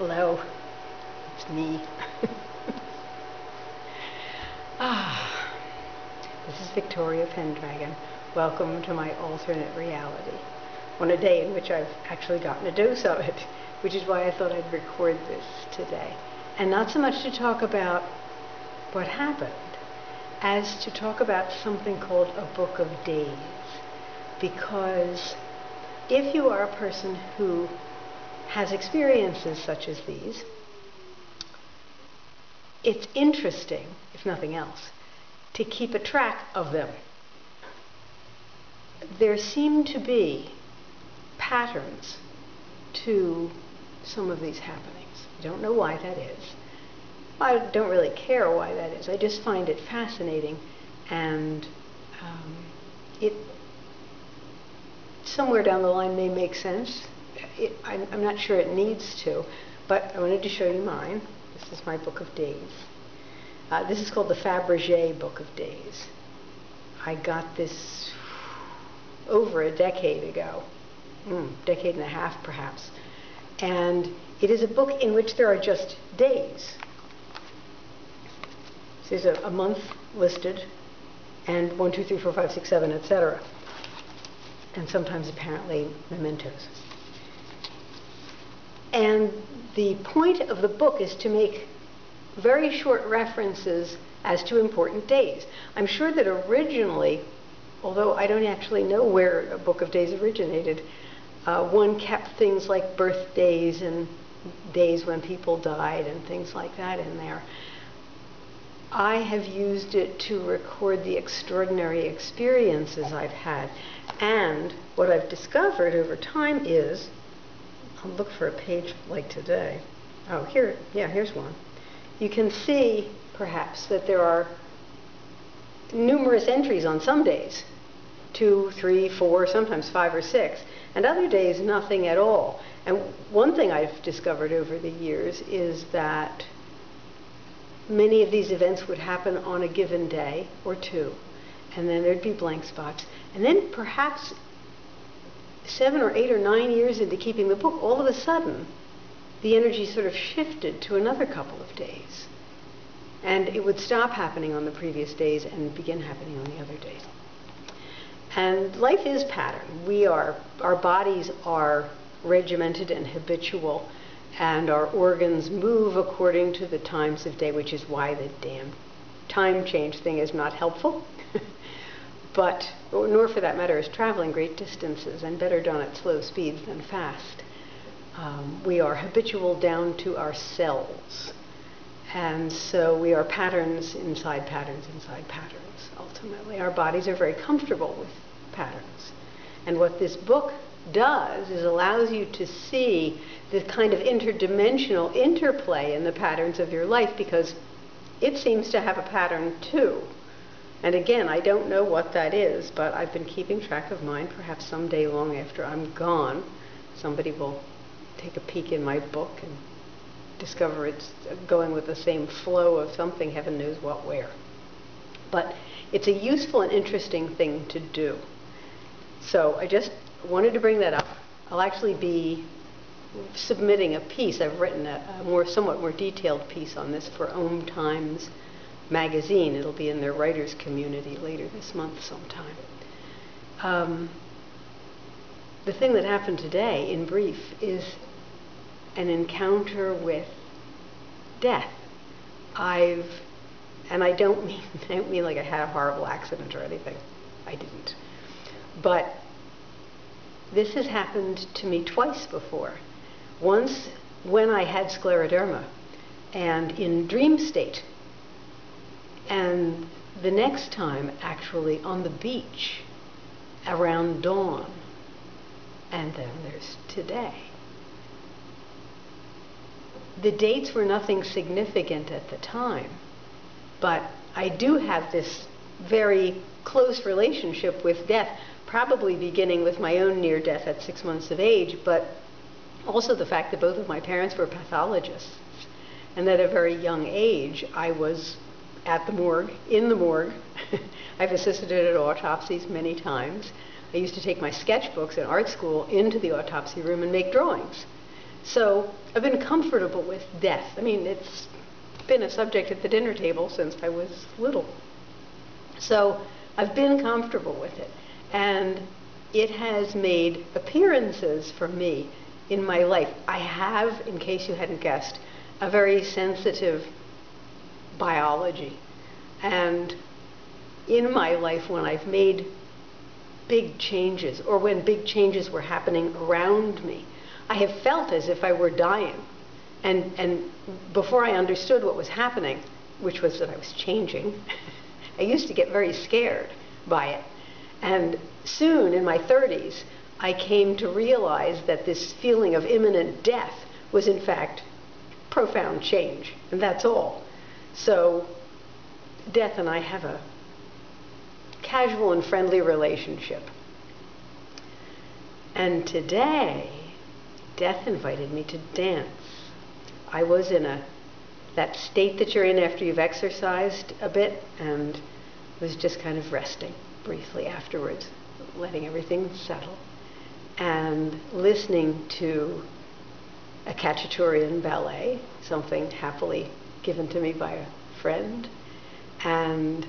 Hello, it's me. This is Victoria Pendragon. Welcome to my alternate reality, on a day in which I've actually gotten a dose of it, which is why I thought I'd record this today. And not so much to talk about what happened, as to talk about something called a book of days. Because if you are a person who has experiences such as these, it's interesting, if nothing else, to keep a track of them. There seem to be patterns to some of these happenings. I don't know why that is. I don't really care why that is. I just find it fascinating, and it somewhere down the line may make sense. I'm not sure it needs to, but I wanted to show you mine. This is my book of days. This is called the Fabergé Book of Days. I got this over a decade ago, decade and a half perhaps. And it is a book in which there are just days. There's a month listed, and 1, 2, 3, 4, 5, 6, 7, etc. And sometimes apparently mementos. And the point of the book is to make very short references as to important days. I'm sure that originally, although I don't actually know where a book of days originated, one kept things like birthdays and days when people died and things like that in there. I have used it to record the extraordinary experiences I've had. And what I've discovered over time is, I'll look for a page like today. Oh, here's one. You can see, perhaps, that there are numerous entries on some days. 2, 3, 4, sometimes 5 or 6. And other days, nothing at all. And one thing I've discovered over the years is that many of these events would happen on a given day or two. And then there'd be blank spots. And then perhaps 7 or 8 or 9 years into keeping the book, all of a sudden, the energy sort of shifted to another couple of days. And it would stop happening on the previous days and begin happening on the other days. And life is pattern. Our bodies are regimented and habitual, and our organs move according to the times of day, which is why the damn time change thing is not helpful. But, nor for that matter, is traveling great distances, and better done at slow speeds than fast. We are habitual down to our cells. And so we are patterns inside patterns inside patterns, ultimately. Our bodies are very comfortable with patterns. And what this book does is allows you to see the kind of interdimensional interplay in the patterns of your life, because it seems to have a pattern too. And again, I don't know what that is, but I've been keeping track of mine. Perhaps someday long after I'm gone, somebody will take a peek in my book and discover it's going with the same flow of something, heaven knows what, where. But it's a useful and interesting thing to do. So I just wanted to bring that up. I'll actually be submitting a piece. I've written a somewhat more detailed piece on this for Om Times magazine. It'll be in their writers community later this month sometime. The thing that happened today, in brief, is an encounter with death. And I don't mean like I had a horrible accident or anything. I didn't. But this has happened to me twice before. Once when I had scleroderma and in dream state, and the next time actually on the beach around dawn. And then there's today. The dates were nothing significant at the time, but I do have this very close relationship with death, probably beginning with my own near death at 6 months of age, but also the fact that both of my parents were pathologists, and at a very young age I was at the morgue, in the morgue. I've assisted at autopsies many times. I used to take my sketchbooks in art school into the autopsy room and make drawings. So I've been comfortable with death. I mean, it's been a subject at the dinner table since I was little. So I've been comfortable with it. And it has made appearances for me in my life. I have, in case you hadn't guessed, a very sensitive biology. And in my life, when I've made big changes, or when big changes were happening around me, I have felt as if I were dying. And before I understood what was happening, which was that I was changing, I used to get very scared by it. And soon, in my 30s, I came to realize that this feeling of imminent death was, in fact, profound change, and that's all. So death and I have a casual and friendly relationship. And today, death invited me to dance. I was in that state that you're in after you've exercised a bit, and was just kind of resting briefly afterwards, letting everything settle, and listening to a Khachaturian ballet, something happily given to me by a friend, and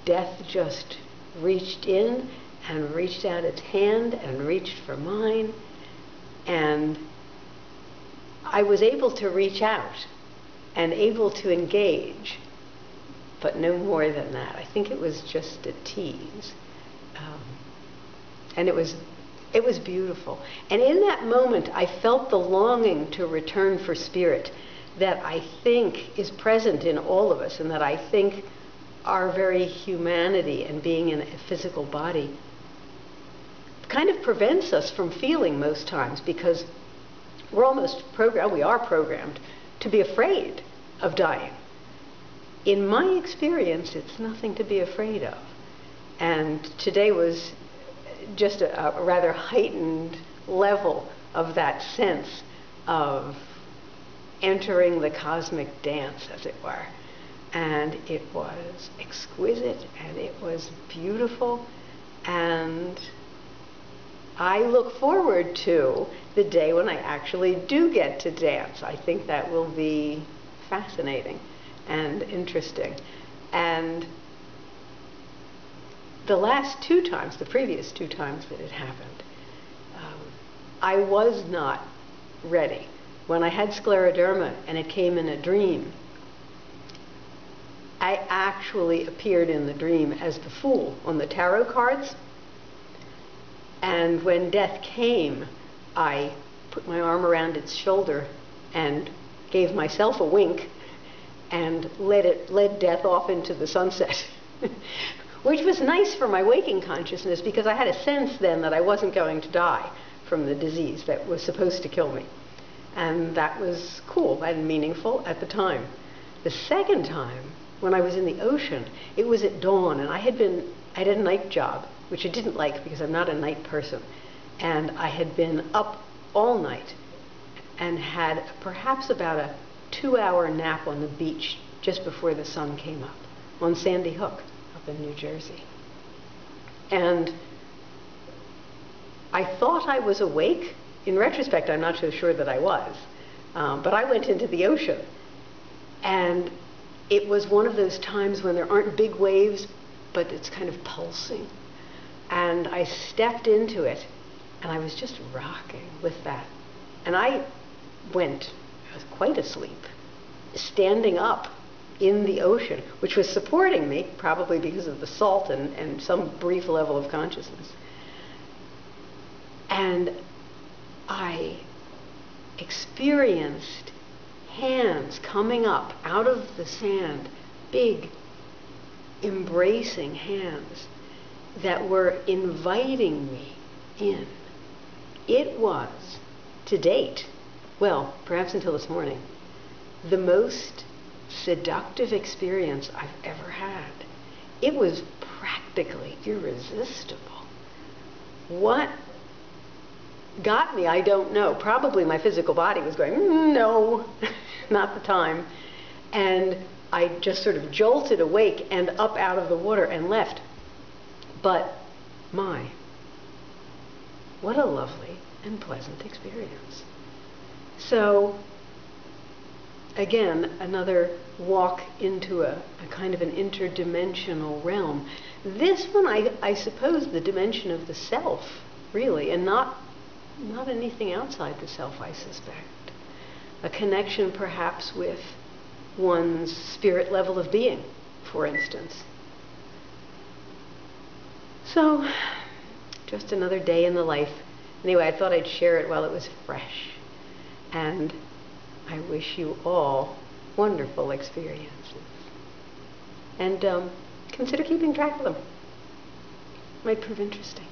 death just reached in and reached out its hand and reached for mine, and I was able to reach out and able to engage, but no more than that. I think it was just a tease. And it was beautiful. And in that moment, I felt the longing to return for spirit that I think is present in all of us, and that I think our very humanity and being in a physical body kind of prevents us from feeling most times, because we are programmed to be afraid of dying. In my experience, it's nothing to be afraid of. And today was just a rather heightened level of that sense of entering the cosmic dance, as it were. And it was exquisite, and it was beautiful, and I look forward to the day when I actually do get to dance. I think that will be fascinating and interesting. And the previous two times that it happened, I was not ready. When I had scleroderma and it came in a dream, I actually appeared in the dream as the Fool on the tarot cards. And when death came, I put my arm around its shoulder and gave myself a wink and led death off into the sunset, which was nice for my waking consciousness, because I had a sense then that I wasn't going to die from the disease that was supposed to kill me. And that was cool and meaningful at the time. The second time, when I was in the ocean, it was at dawn, and I had a night job, which I didn't like because I'm not a night person. And I had been up all night and had perhaps about a 2-hour nap on the beach just before the sun came up on Sandy Hook up in New Jersey. And I thought I was awake. In retrospect, I'm not so sure that I was. But I went into the ocean, and it was one of those times when there aren't big waves, but it's kind of pulsing. And I stepped into it, and I was just rocking with that. And I was quite asleep, standing up in the ocean, which was supporting me, probably because of the salt and some brief level of consciousness. And I experienced hands coming up out of the sand, big, embracing hands that were inviting me in. It was, to date, well, perhaps until this morning, the most seductive experience I've ever had. It was practically irresistible. What got me, I don't know. Probably my physical body was going, no, not the time. And I just sort of jolted awake and up out of the water and left. But what a lovely and pleasant experience. So, again, another walk into a kind of an interdimensional realm. This one, I suppose, the dimension of the self, really, and not anything outside the self, I suspect. A connection perhaps with one's spirit level of being, for instance. So, just another day in the life. Anyway, I thought I'd share it while it was fresh. And I wish you all wonderful experiences. And consider keeping track of them. Might prove interesting.